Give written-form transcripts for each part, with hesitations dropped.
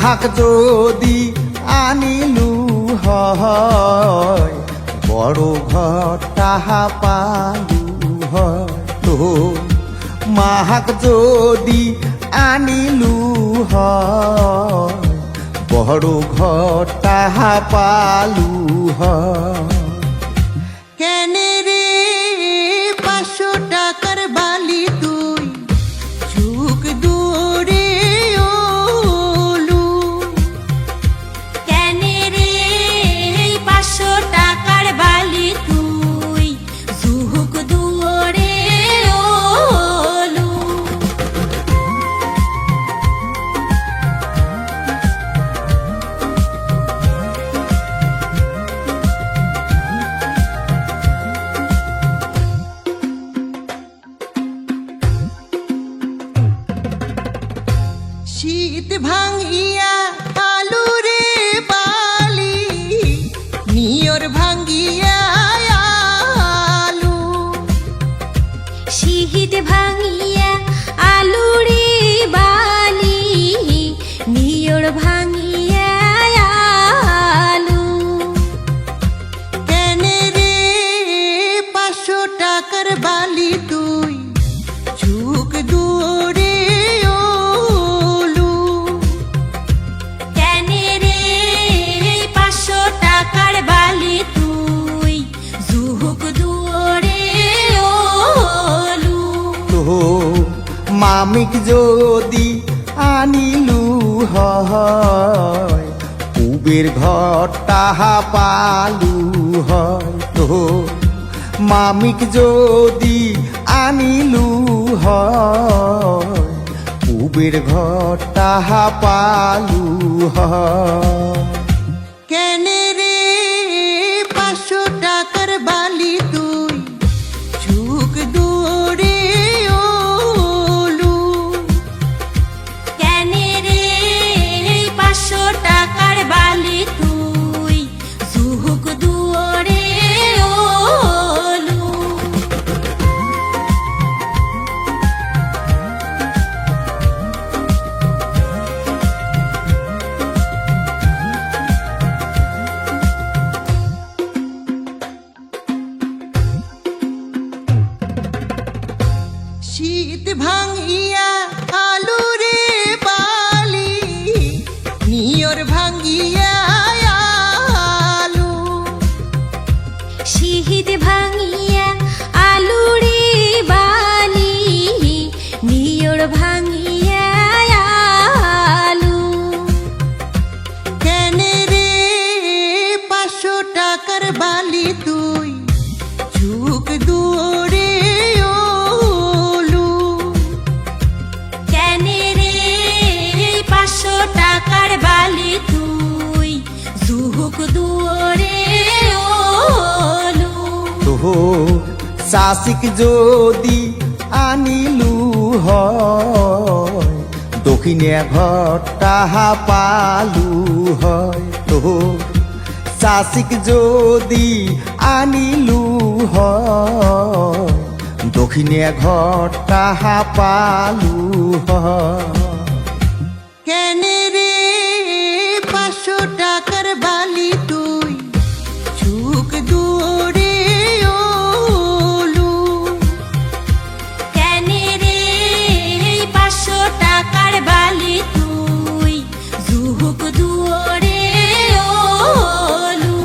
মাহাক যদি আনিলু হয় বড় ঘর তাহা পালু হয় তো মাহাক যদি আনিলু হয় বড় ঘর তাহা পালু হয়। কেনে রে 500 টাকার বালি তুই ঝুঁক দূরে ওলু। কেনে রে 500 টাকার বালি তুই ঝুঁক দূরে ওলু। শীত ভাঙিয়া আলু রে বালি নিয়র ভাঙ্গিয়া আলু। শীত ভাঙিয়া আলু রে বালি নিয়র ভাঙিয়া আলু। কেনে রে 500 টাকার বালি তুই ঝুঁক দূরে ওলু। কেনে রে 500 টাকার বালি তুই ঝুঁক দূরে ওলু। তো মামিক যদি আনিলু হয় উবের ঘর তাহা পালু হয় তো মামিক যদি আনিলু হয় উবের ঘর তাহা পালু হয়। কেনে রে 500 টাকার বালি তুই ঝুঁক দূরে ওলু। কেনে রে 500 টাকার বালি তুই ঝুঁক দূরে ওলু। শীত ভাঙিয়া আলু রে বালি নিয়র ভাঙ্গিয়া আলু। শীত ভাঙিয়া আলু রে বালি নিয়র ভাঙিয়া আলু। কেনে রে 500 টাকার বালি তুই ঝুঁক দূরে ওলু। কেনে রে 500 টাকার বালি তুই ঝুঁক দূরে ওলু। তো চাষিক যদি আনিলু হয় দক্ষিণে ঘর তাহা পালু হয় তো চাষিক যদি আনিলু হয় দক্ষিণে ঘর তাহা পালু হয়। কেনে রে 500 টাকার বালি তুই ঝুঁক দূরে ওলু। কেনে রে 500 টাকার বালি তুই ঝুঁক দূরে ওলু।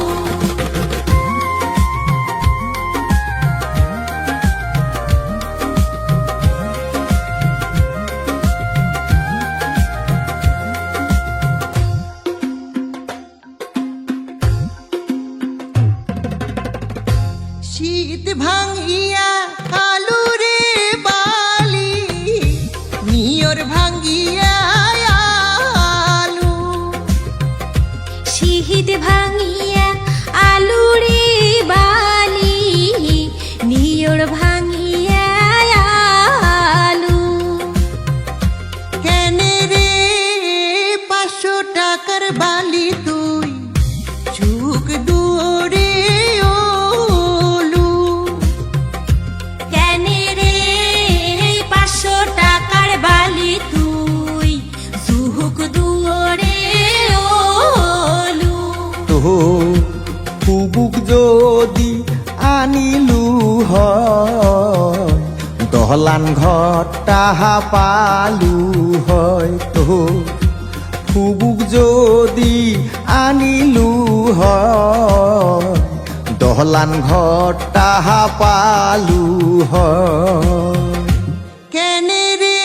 দহলান ঘর তাহা পালু হয়তো ফুবুক যদি আনিলু হয় দহলান ঘর তাহা পালু হয় কেনে রে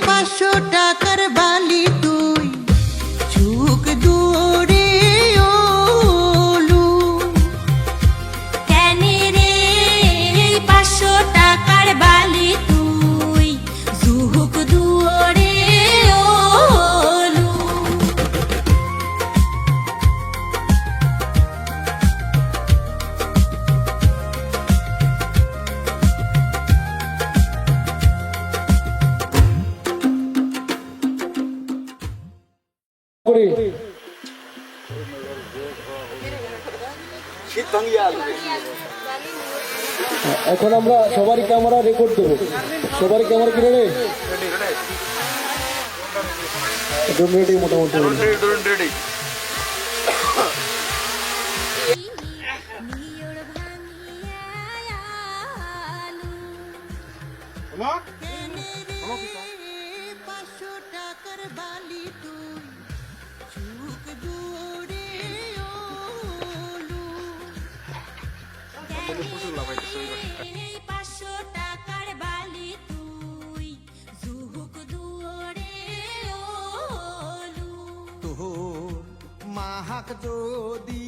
500 টাকার বালি তুই চুক দূরে ওলু কেন রে 500 টাকার বালি তুই জুহুক দুয়ারে ওলু করি এখন আমরা সবারই ক্যামেরা রেকর্ড দেবো সবারই ক্যামেরা কিনে রে রেডি মোটামুটি কেনে রে 500 টাকার বালি তুই চুক দূরে ওলু 500 টাকার বালি তুই জুহুক দুয়ারে ওলু তোর মাহাক যদি